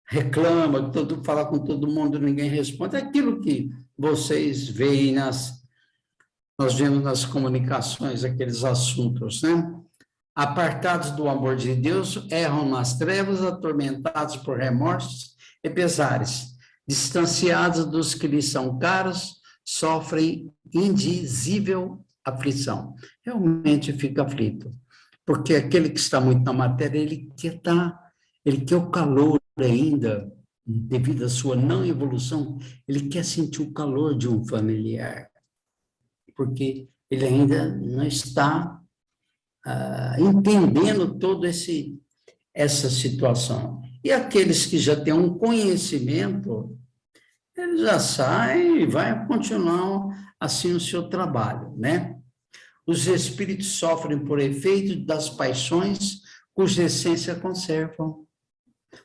reclama, fala com todo mundo, ninguém responde. É aquilo que vocês veem nós vemos nas comunicações, aqueles assuntos, né? Apartados do amor de Deus, erram nas trevas, atormentados por remorsos e pesares, distanciados dos que lhes são caros, sofrem indizível aflição. Realmente fica aflito, porque aquele que está muito na matéria, ele quer o calor ainda, devido à sua não evolução, ele quer sentir o calor de um familiar, porque ele ainda não está entendendo toda essa situação. E aqueles que já têm um conhecimento, eles já saem e vai continuar assim o seu trabalho, né? Os espíritos sofrem por efeito das paixões cuja essência conservam.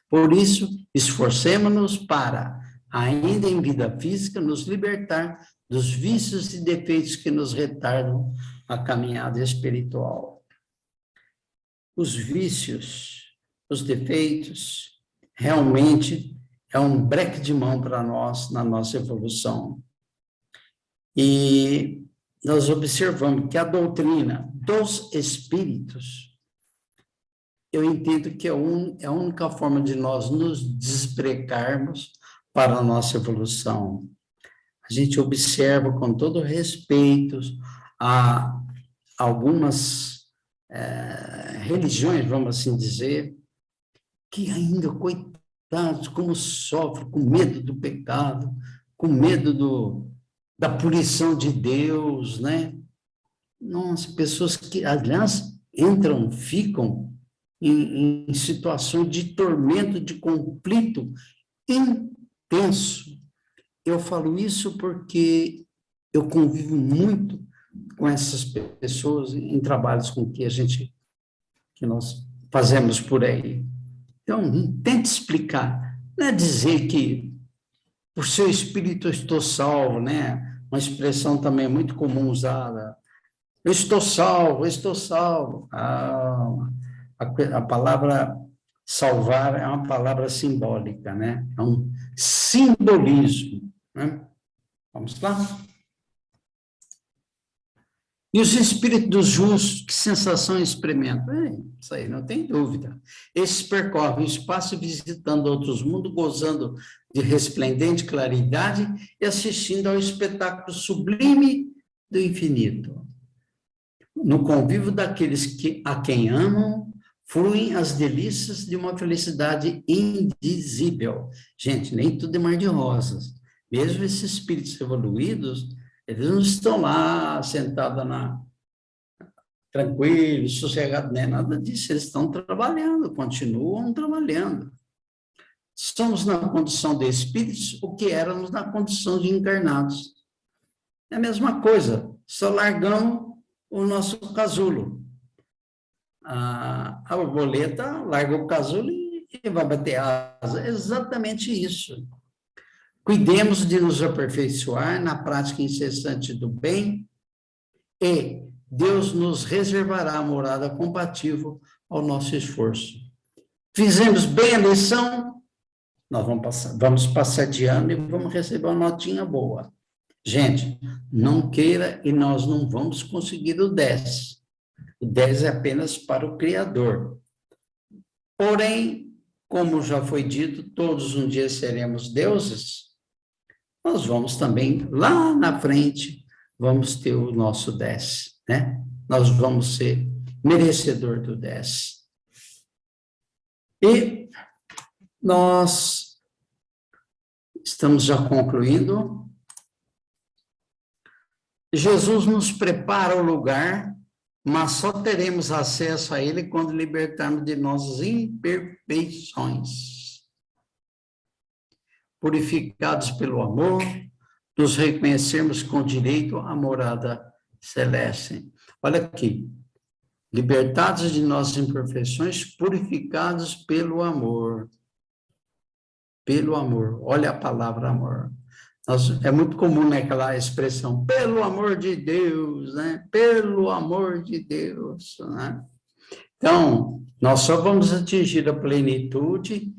Por isso, esforcemo-nos para, ainda em vida física, nos libertar dos vícios e defeitos que nos retardam a caminhada espiritual. Os vícios, os defeitos, realmente é um breque de mão para nós, na nossa evolução. E nós observamos que a doutrina dos espíritos, eu entendo que é a única forma de nós nos desbrecarmos para a nossa evolução. A gente observa com todo respeito a algumas religiões, vamos assim dizer, que ainda, coitados, como sofrem com medo do pecado, com medo da punição de Deus, né? Nossa, pessoas que, aliás, ficam em situações de tormento, de conflito intenso. Eu falo isso porque eu convivo muito com essas pessoas em trabalhos que nós fazemos por aí. Então, tente explicar. Não é dizer que por seu espírito eu estou salvo, né? Uma expressão também muito comum usada. Eu estou salvo, eu estou salvo. A palavra salvar é uma palavra simbólica, né? É um simbolismo, né? Vamos lá? E os espíritos dos justos, que sensação experimentam? Isso aí, não tem dúvida. Esses percorrem o espaço visitando outros mundos, gozando de resplendente claridade e assistindo ao espetáculo sublime do infinito. No convívio daqueles a quem amam, fluem as delícias de uma felicidade indizível. Gente, nem tudo é mar de rosas. Mesmo esses espíritos evoluídos, eles não estão lá sentados tranquilos, sossegados, nem nada disso. Eles estão trabalhando, continuam trabalhando. somos na condição de espíritos o que éramos na condição de encarnados. É a mesma coisa, só largamos o nosso casulo. A borboleta larga o casulo e vai bater asa. É exatamente isso. Cuidemos de nos aperfeiçoar na prática incessante do bem e Deus nos reservará a morada compatível ao nosso esforço. Fizemos bem a lição, nós vamos passar de ano e vamos receber uma notinha boa. Gente, não queira e nós não vamos conseguir o 10. O 10 é apenas para o Criador. Porém, como já foi dito, todos um dia seremos deuses, nós vamos também, lá na frente, vamos ter o nosso 10, né? Nós vamos ser merecedor do 10. E nós estamos já concluindo. Jesus nos prepara o lugar, mas só teremos acesso a ele quando libertarmos de nossas imperfeições. Purificados pelo amor, nos reconhecermos com direito à morada celeste. Olha aqui, libertados de nossas imperfeições, purificados pelo amor. Pelo amor, olha a palavra amor. É muito comum, né, aquela expressão, pelo amor de Deus, né? Pelo amor de Deus, né? Então, nós só vamos atingir a plenitude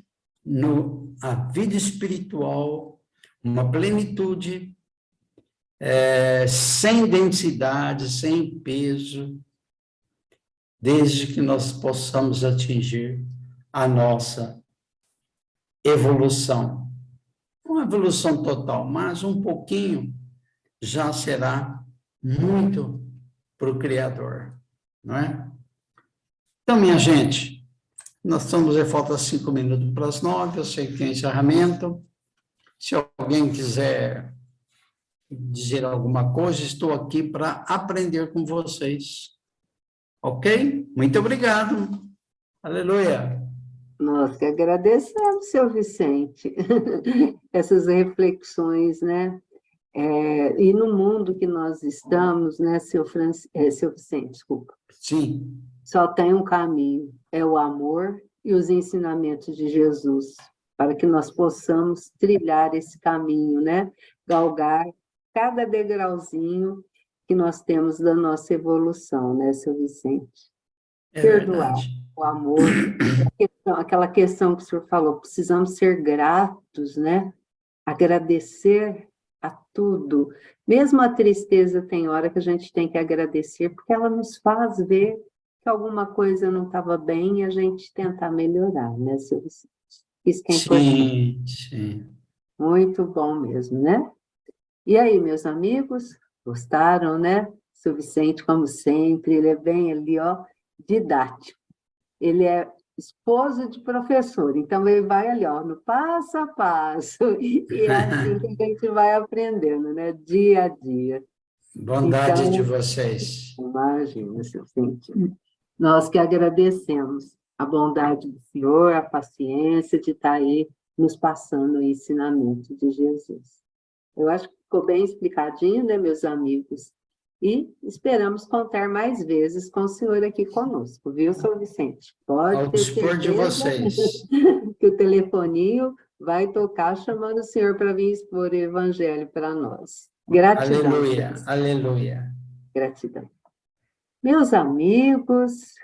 a vida espiritual, uma plenitude sem densidade, sem peso, desde que nós possamos atingir a nossa evolução. Uma evolução total, mas um pouquinho já será muito para o Criador, não é? Então, minha gente, nós estamos, falta 5 minutos para as 9, eu sei que tem encerramento. Se alguém quiser dizer alguma coisa, estou aqui para aprender com vocês. Ok? Muito obrigado. Aleluia. Nós que agradecemos, seu Vicente, essas reflexões, né? E no mundo que nós estamos, né, seu Vicente, desculpa. Sim. Só tem um caminho, é o amor e os ensinamentos de Jesus, para que nós possamos trilhar esse caminho, né? Galgar cada degrauzinho que nós temos da nossa evolução, né, seu Vicente? Perdoar, verdade. O amor, aquela questão que o senhor falou, precisamos ser gratos, né? Agradecer a tudo. Mesmo a tristeza tem hora que a gente tem que agradecer, porque ela nos faz ver que alguma coisa não estava bem e a gente tentar melhorar, né, seu Vicente? Isso que é importante. Sim. Muito bom mesmo, né? E aí, meus amigos, gostaram, né? Seu Vicente, como sempre, ele é bem ali, ó, didático. Ele é esposo de professor, então ele vai ali, ó, no passo a passo, e é assim que a gente vai aprendendo, né? Dia a dia. Bondade então, de vocês. Imagina, seu Vicente. Nós que agradecemos a bondade do Senhor, a paciência de estar aí nos passando o ensinamento de Jesus. Eu acho que ficou bem explicadinho, né, meus amigos? E esperamos contar mais vezes com o senhor aqui conosco, viu, seu Vicente? Pode Ao ter dispor de vocês. que o telefoninho vai tocar chamando o senhor para vir expor o evangelho para nós. Gratidão. Aleluia, aleluia. Gratidão. Meus amigos,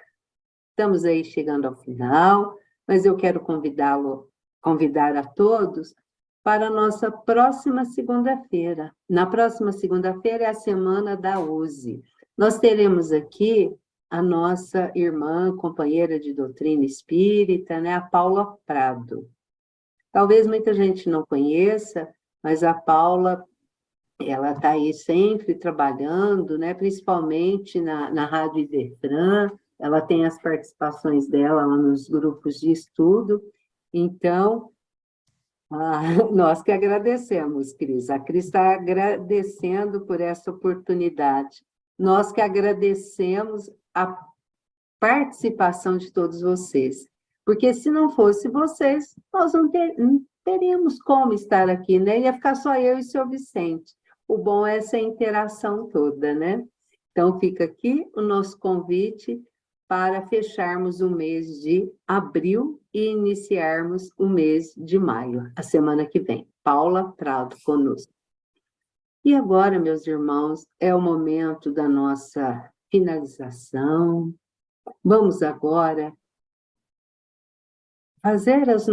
estamos aí chegando ao final, mas eu quero convidar a todos para a nossa próxima segunda-feira. Na próxima segunda-feira é a semana da USE. Nós teremos aqui a nossa irmã, companheira de doutrina espírita, né, a Paula Prado. Talvez muita gente não conheça, mas a Paula, ela está aí sempre trabalhando, né, principalmente na Rádio Idefran, ela tem as participações dela lá nos grupos de estudo. Então, nós que agradecemos, Cris. A Cris está agradecendo por essa oportunidade. Nós que agradecemos a participação de todos vocês. Porque se não fosse vocês, nós não teríamos como estar aqui, né? Ia ficar só eu e o senhor Vicente. O bom é essa interação toda, né? Então, fica aqui o nosso convite para fecharmos o mês de abril e iniciarmos o mês de maio, a semana que vem. Paula Prado conosco. E agora, meus irmãos, é o momento da nossa finalização. Vamos agora fazer os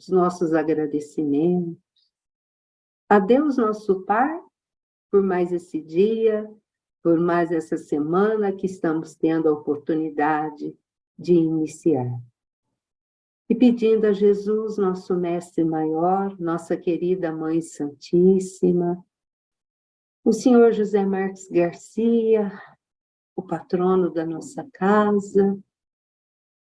nossos agradecimentos a Deus, nosso Pai, por mais esse dia, por mais essa semana que estamos tendo a oportunidade de iniciar. E pedindo a Jesus, nosso Mestre Maior, nossa querida Mãe Santíssima, o Senhor José Marques Garcia, o patrono da nossa casa,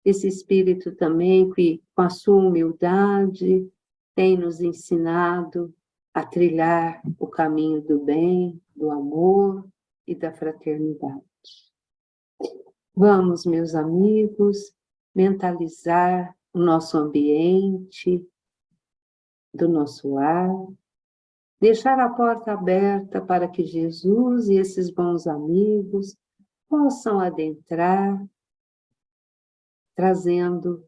esse Espírito também que, com a sua humildade, tem nos ensinado a trilhar o caminho do bem, do amor e da fraternidade. Vamos, meus amigos, mentalizar o nosso ambiente, do nosso lar, deixar a porta aberta para que Jesus e esses bons amigos possam adentrar, trazendo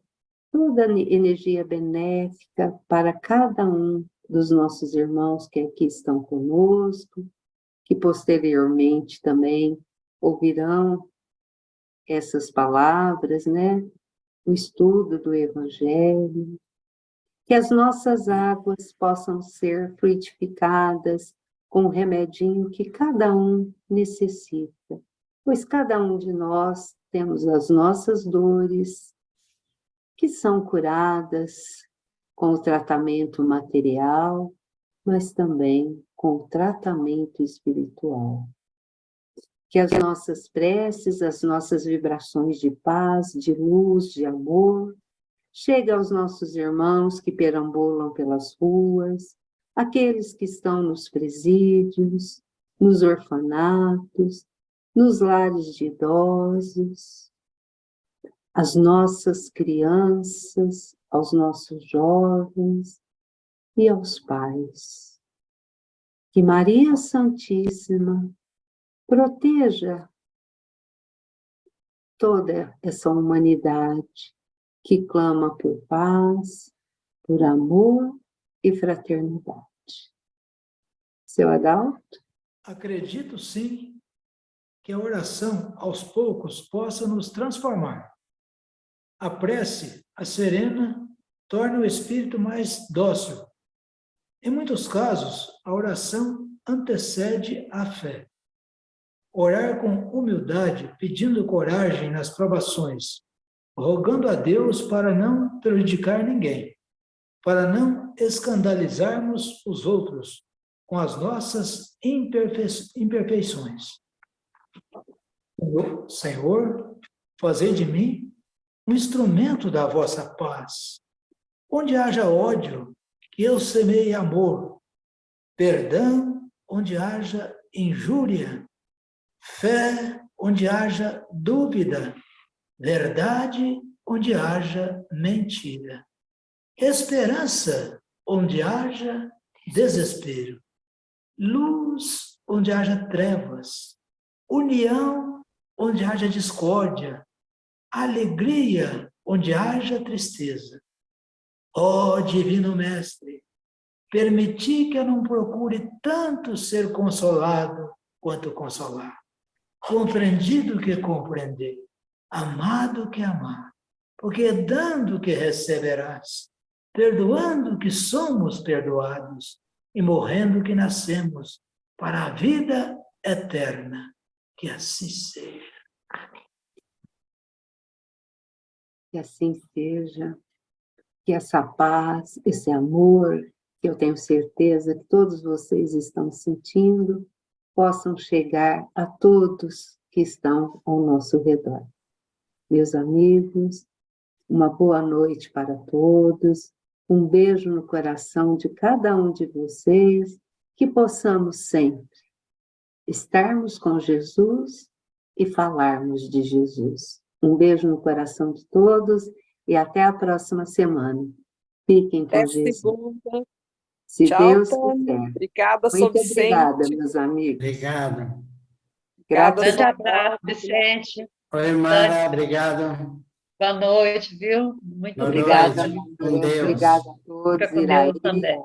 toda a energia benéfica para cada um dos nossos irmãos que aqui estão conosco, que posteriormente também ouvirão essas palavras, né? O estudo do Evangelho, que as nossas águas possam ser frutificadas com o remedinho que cada um necessita, pois cada um de nós temos as nossas dores, que são curadas com o tratamento material, mas também com o tratamento espiritual. Que as nossas preces, as nossas vibrações de paz, de luz, de amor, cheguem aos nossos irmãos que perambulam pelas ruas, aqueles que estão nos presídios, nos orfanatos, nos lares de idosos, às nossas crianças, aos nossos jovens e aos pais. Que Maria Santíssima proteja toda essa humanidade que clama por paz, por amor e fraternidade. Seu Adalto? Acredito sim que a oração aos poucos possa nos transformar. A prece, a serena, torna o espírito mais dócil. Em muitos casos, a oração antecede a fé. Orar com humildade, pedindo coragem nas provações, rogando a Deus para não prejudicar ninguém, para não escandalizarmos os outros com as nossas imperfeições. Senhor, fazei de mim um instrumento da vossa paz. Onde haja ódio, que eu semeie amor, perdão onde haja injúria, fé onde haja dúvida, verdade onde haja mentira, esperança onde haja desespero, luz onde haja trevas, união onde haja discórdia, alegria onde haja tristeza. Ó Divino Mestre, permiti que eu não procure tanto ser consolado quanto consolar, compreendido que compreender, amado que amar, porque dando que receberás, perdoando que somos perdoados e morrendo que nascemos para a vida eterna. Que assim seja. Amém. Que assim seja, que essa paz, esse amor, que eu tenho certeza que todos vocês estão sentindo, possam chegar a todos que estão ao nosso redor. Meus amigos, uma boa noite para todos, um beijo no coração de cada um de vocês, que possamos sempre estarmos com Jesus e falarmos de Jesus. Um beijo no coração de todos e até a próxima semana. Fiquem com Até Jesus. segunda. Se Tchau, Deus Tânia. quiser. Obrigada, São Muito obrigada, Vicente. meus amigos. Obrigado. Obrigada, Grande Gratidão. abraço, Vicente. Oi, Mara, obrigado. Boa noite, viu? Muito Boa Obrigada, noite. Com Maria. Deus. Obrigada a todos. Fica com Iraí, Deus também.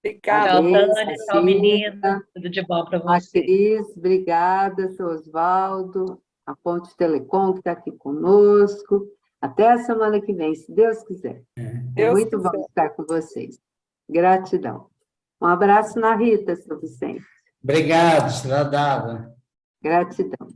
Obrigada. Tchau, Inês, Tânia. Tchau, Cecília, menina. Tudo de bom para a você. Cris, obrigada, seu Oswaldo, a Ponte Telecom que está aqui conosco. Até a semana que vem, se Deus quiser. É Deus muito bom quiser. estar com vocês. Gratidão. Um abraço na Rita, seu Vicente. Obrigado, será dado. Gratidão.